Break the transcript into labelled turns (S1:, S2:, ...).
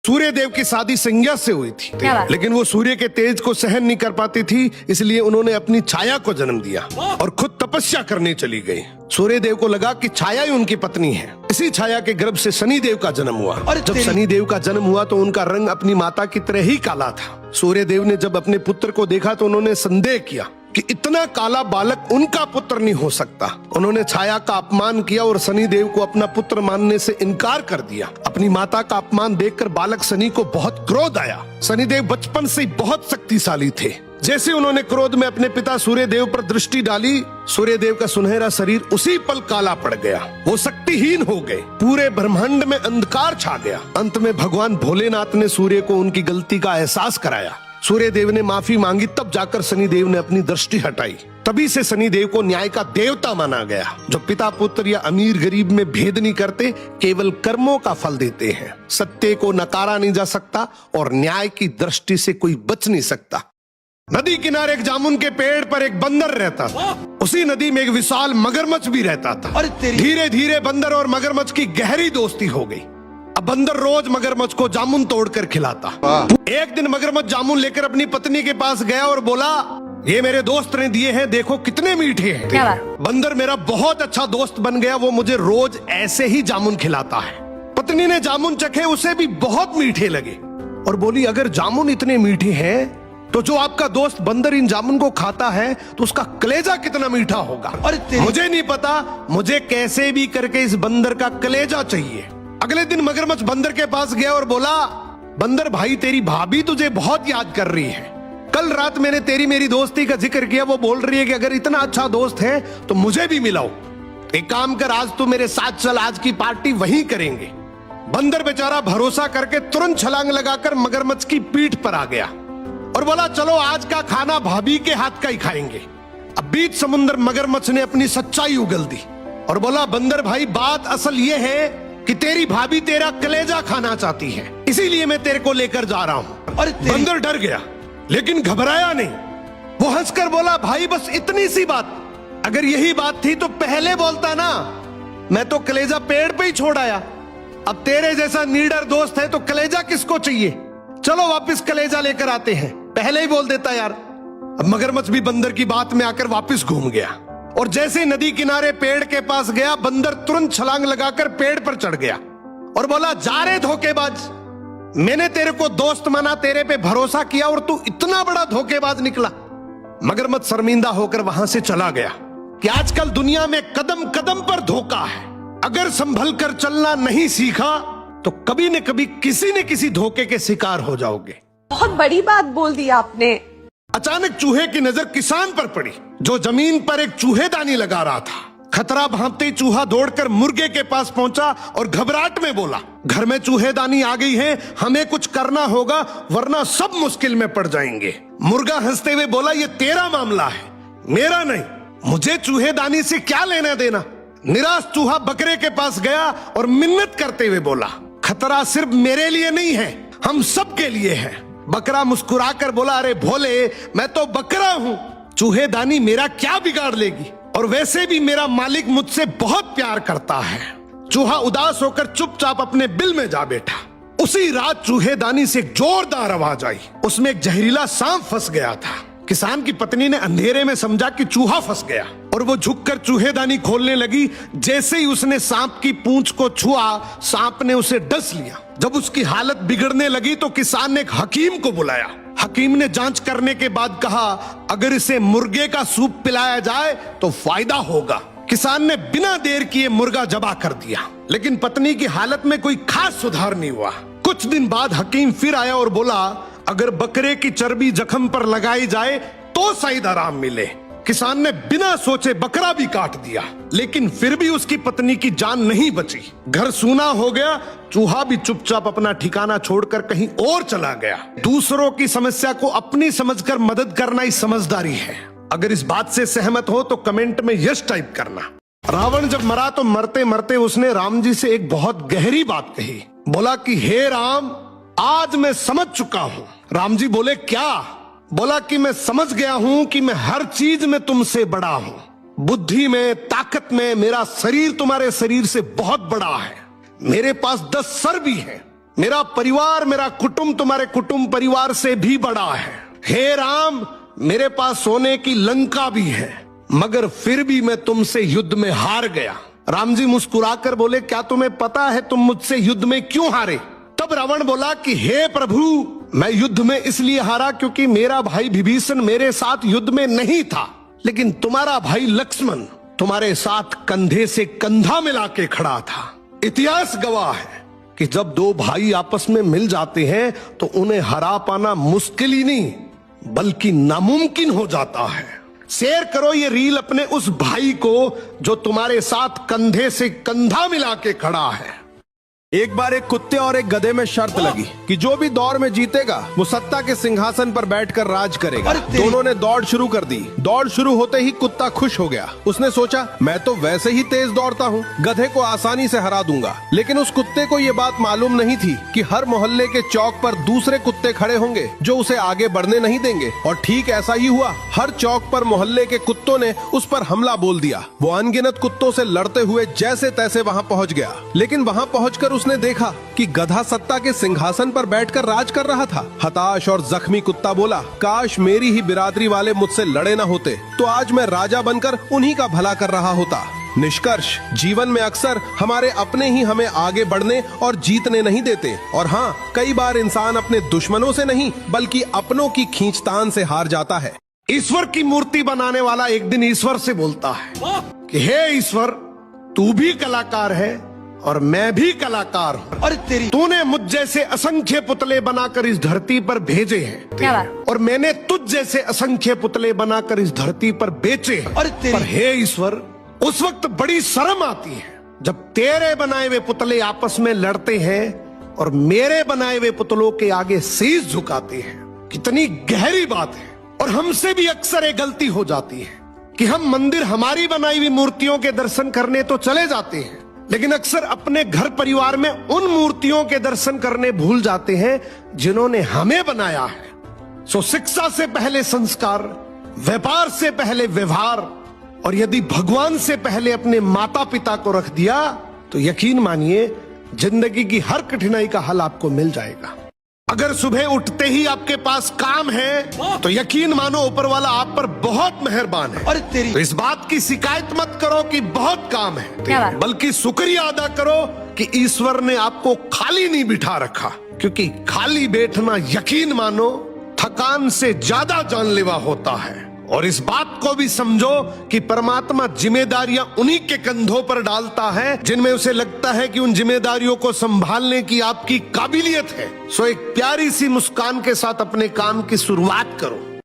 S1: सूर्य देव की शादी संज्ञा से हुई थी, लेकिन वो सूर्य के तेज को सहन नहीं कर पाती थी, इसलिए उन्होंने अपनी छाया को जन्म दिया और खुद तपस्या करने चली गई। सूर्य देव को लगा कि छाया ही उनकी पत्नी है। इसी छाया के गर्भ से शनि देव का जन्म हुआ। जब शनि देव का जन्म हुआ तो उनका रंग अपनी माता की तरह ही काला था। सूर्य देव ने जब अपने पुत्र को देखा तो उन्होंने संदेह किया कि इतना काला बालक उनका पुत्र नहीं हो सकता। उन्होंने छाया का अपमान किया और शनि देव को अपना पुत्र मानने से इनकार कर दिया। अपनी माता का अपमान देखकर बालक शनि को बहुत क्रोध आया। शनि देव बचपन से बहुत शक्तिशाली थे। जैसे उन्होंने क्रोध में अपने पिता सूर्य देव पर दृष्टि डाली, सूर्य देव का सुनहरा शरीर उसी पल काला पड़ गया। वो शक्तिहीन हो गए। पूरे ब्रह्मांड में अंधकार छा गया। अंत में भगवान भोलेनाथ ने सूर्य को उनकी गलती का एहसास कराया। सूर्य देव ने माफी मांगी, तब जाकर शनि देव ने अपनी दृष्टि हटाई। तभी से शनि देव को न्याय का देवता माना गया, जो पिता पुत्र या अमीर गरीब में भेद नहीं करते, केवल कर्मों का फल देते हैं। सत्य को नकारा नहीं जा सकता और न्याय की दृष्टि से कोई बच नहीं सकता। नदी किनारे एक जामुन के पेड़ पर एक बंदर रहता था। उसी नदी में एक विशाल मगरमच्छ भी रहता था। धीरे धीरे बंदर और मगरमच्छ की गहरी दोस्ती हो गई। अब बंदर रोज मगरमच्छ को जामुन तोड़कर खिलाता। एक दिन मगरमच्छ जामुन लेकर अपनी पत्नी के पास गया और बोला, ये मेरे दोस्त ने दिए हैं, देखो कितने मीठे हैं। बंदर मेरा बहुत अच्छा दोस्त बन गया, वो मुझे रोज ऐसे ही जामुन खिलाता है। पत्नी ने जामुन चखे, उसे भी बहुत मीठे लगे और बोली, अगर जामुन इतने मीठे हैं तो जो आपका दोस्त बंदर इन जामुन को खाता है तो उसका कलेजा कितना मीठा होगा। मुझे नहीं पता, मुझे कैसे भी करके इस बंदर का कलेजा चाहिए। अगले दिन मगरमच्छ बंदर के पास गया और बोला, बंदर भाई, तेरी भाभी तुझे बहुत याद कर रही है। कल रात मैंने तेरी मेरी दोस्ती का जिक्र किया, वो बोल रही है कि अगर इतना अच्छा दोस्त है तो मुझे भी मिलाओ। एक काम कर, आज तू मेरे साथ चल, आज की पार्टी वहीं करेंगे। बंदर बेचारा भरोसा करके तुरंत छलांग लगाकर मगरमच्छ की पीठ पर आ गया और बोला, चलो आज का खाना भाभी के हाथ का ही खाएंगे। अब बीच समुद्र मगरमच्छ ने अपनी सच्चाई उगल दी और बोला, बंदर भाई, बात असल ये है कि तेरी भाभी तेरा कलेजा खाना चाहती है, इसीलिए मैं तेरे को लेकर जा रहा हूं। बंदर डर गया लेकिन घबराया नहीं। वो हंसकर बोला, भाई बस इतनी सी बात, अगर यही बात थी तो पहले बोलता ना, मैं तो कलेजा पेड़ पे ही छोड़ आया। अब तेरे जैसा नीडर दोस्त है तो कलेजा किसको चाहिए, चलो वापस कलेजा लेकर आते हैं, पहले ही बोल देता यार। अब मगरमच्छ भी बंदर की बात में आकर वापस घूम गया और जैसे नदी किनारे पेड़ के पास गया, बंदर तुरंत छलांग लगाकर पेड़ पर चढ़ गया और बोला, जा रे धोखेबाज, मैंने तेरे को दोस्त माना, तेरे पे भरोसा किया और तू इतना बड़ा धोखेबाज निकला। मगरमच्छ शर्मिंदा होकर वहां से चला गया कि आजकल दुनिया में कदम कदम पर धोखा है। अगर संभल कर चलना नहीं सीखा तो कभी न कभी किसी न किसी धोखे के शिकार हो जाओगे।
S2: बहुत बड़ी बात बोल दी आपने।
S1: अचानक चूहे की नजर किसान पर पड़ी, जो जमीन पर एक चूहेदानी लगा रहा था। खतरा भांपते ही चूहा दौड़कर मुर्गे के पास पहुंचा और घबराहट में बोला, घर में चूहेदानी आ गई है, हमें कुछ करना होगा वरना सब मुश्किल में पड़ जाएंगे। मुर्गा हंसते हुए बोला, ये तेरा मामला है, मेरा नहीं, मुझे चूहेदानी से क्या लेना देना। निराश चूहा बकरे के पास गया और मिन्नत करते हुए बोला, खतरा सिर्फ मेरे लिए नहीं है, हम सब के लिए है। बकरा मुस्कुराकर बोला, अरे भोले, मैं तो बकरा हूं, चूहेदानी मेरा क्या बिगाड़ लेगी, और वैसे भी मेरा मालिक मुझसे बहुत प्यार करता है। चूहा उदास होकर चुपचाप अपने बिल में जा बैठा। उसी रात चूहेदानी से एक जोरदार आवाज आई, उसमें एक जहरीला सांप फंस गया था। किसान की पत्नी ने अंधेरे में समझा कि चूहा फंस गया और वो झुककर चूहेदानी खोलने लगी। जैसे ही उसने सांप की पूंछ को छुआ, सांप ने उसे डस लिया। जब उसकी हालत बिगड़ने लगी तो किसान ने एक हकीम को बुलाया। हकीम ने जांच करने के बाद कहा, अगर इसे मुर्गे का सूप पिलाया जाए तो फायदा होगा। किसान ने बिना देर किए मुर्गा जबा कर दिया, लेकिन पत्नी की हालत में कोई खास सुधार नहीं हुआ। कुछ दिन बाद हकीम फिर आया और बोला, अगर बकरे की चर्बी जख्म पर लगाई जाए तो शायद आराम मिले। किसान ने बिना सोचे बकरा भी काट दिया, लेकिन फिर भी उसकी पत्नी की जान नहीं बची। घर सूना हो गया। चूहा भी चुपचाप अपना ठिकाना छोड़कर कहीं और चला गया। दूसरों की समस्या को अपनी समझकर मदद करना ही समझदारी है। अगर इस बात से सहमत हो तो कमेंट में यस टाइप करना। रावण जब मरा तो मरते मरते उसने राम जी से एक बहुत गहरी बात कही। बोला कि हे राम, आज मैं समझ चुका हूं। राम जी बोले, क्या? बोला कि मैं समझ गया हूं कि मैं हर चीज में तुमसे बड़ा हूं। बुद्धि में, ताकत में मेरा शरीर तुम्हारे शरीर से बहुत बड़ा है। मेरे पास 10 सर भी हैं। मेरा परिवार, मेरा कुटुंब तुम्हारे कुटुंब परिवार से भी बड़ा है। हे राम, मेरे पास सोने की लंका भी है, मगर फिर भी मैं तुमसे युद्ध में हार गया। राम जी मुस्कुराकर बोले, क्या तुम्हें पता है तुम मुझसे युद्ध में क्यों हारे? तब रावण बोला कि हे प्रभु, मैं युद्ध में इसलिए हारा क्योंकि मेरा भाई विभीषण मेरे साथ युद्ध में नहीं था, लेकिन तुम्हारा भाई लक्ष्मण तुम्हारे साथ कंधे से कंधा मिला के खड़ा था। इतिहास गवाह है कि जब दो भाई आपस में मिल जाते हैं तो उन्हें हरा पाना मुश्किल ही नहीं बल्कि नामुमकिन हो जाता है। शेयर करो ये रील अपने उस भाई को जो तुम्हारे साथ कंधे से कंधा मिला के खड़ा है।
S3: एक बार एक कुत्ते और एक गधे में शर्त लगी कि जो भी दौड़ में जीतेगा वो सत्ता के सिंहासन पर बैठकर राज करेगा। दोनों ने दौड़ शुरू कर दी। दौड़ शुरू होते ही कुत्ता खुश हो गया। उसने सोचा, मैं तो वैसे ही तेज दौड़ता हूँ, गधे को आसानी से हरा दूंगा। लेकिन उस कुत्ते को ये बात मालूम नहीं थी कि हर मोहल्ले के चौक पर दूसरे कुत्ते खड़े होंगे जो उसे आगे बढ़ने नहीं देंगे। और ठीक ऐसा ही हुआ। हर चौक पर मोहल्ले के कुत्तों ने उस पर हमला बोल दिया। वो अनगिनत कुत्तों से लड़ते हुए जैसे तैसे वहाँ पहुँच गया। लेकिन वहाँ पहुँचकर उसने देखा कि गधा सत्ता के सिंहासन पर बैठकर राज कर रहा था। हताश और जख्मी कुत्ता बोला, काश मेरी ही बिरादरी वाले मुझसे लड़े ना होते, तो आज मैं राजा बनकर उन्हीं का भला कर रहा होता। निष्कर्ष, जीवन में अक्सर हमारे अपने ही हमें आगे बढ़ने और जीतने नहीं देते। और हाँ, कई बार इंसान अपने दुश्मनों से नहीं बल्कि अपनों की खींचतान से हार जाता है।
S1: ईश्वर की मूर्ति बनाने वाला एक दिन ईश्वर से बोलता है कि हे ईश्वर, तू भी कलाकार है और मैं भी कलाकार हूँ।
S4: अरे तेरी,
S1: तूने मुझ जैसे असंख्य पुतले बनाकर इस धरती पर भेजे हैं।
S2: क्या बात?
S1: और मैंने तुझ जैसे असंख्य पुतले बनाकर इस धरती पर बेचे हैं।
S4: अरे तेरी,
S1: पर हे ईश्वर, उस वक्त बड़ी शर्म आती है जब तेरे बनाए हुए पुतले आपस में लड़ते हैं और मेरे बनाए हुए पुतलों के आगे शीश झुकाते हैं। कितनी गहरी बात है। और हमसे भी अक्सर एक गलती हो जाती है कि हम मंदिर हमारी बनाई हुई मूर्तियों के दर्शन करने तो चले जाते हैं, लेकिन अक्सर अपने घर परिवार में उन मूर्तियों के दर्शन करने भूल जाते हैं जिन्होंने हमें बनाया है। सो शिक्षा से पहले संस्कार, व्यापार से पहले व्यवहार, और यदि भगवान से पहले अपने माता पिता को रख दिया तो यकीन मानिए जिंदगी की हर कठिनाई का हल आपको मिल जाएगा। अगर सुबह उठते ही आपके पास काम है तो यकीन मानो ऊपर वाला आप पर बहुत मेहरबान है।
S4: अरे तेरी,
S1: तो इस बात की शिकायत मत करो कि बहुत काम
S2: क्या बात?
S1: है, बल्कि शुक्रिया अदा करो कि ईश्वर ने आपको खाली नहीं बिठा रखा, क्योंकि खाली बैठना यकीन मानो थकान से ज्यादा जानलेवा होता है। और इस बात को भी समझो कि परमात्मा जिम्मेदारियां उन्हीं के कंधों पर डालता है जिनमें उसे लगता है कि उन जिम्मेदारियों को संभालने की आपकी काबिलियत है। सो एक प्यारी सी मुस्कान के साथ अपने काम की शुरुआत करो।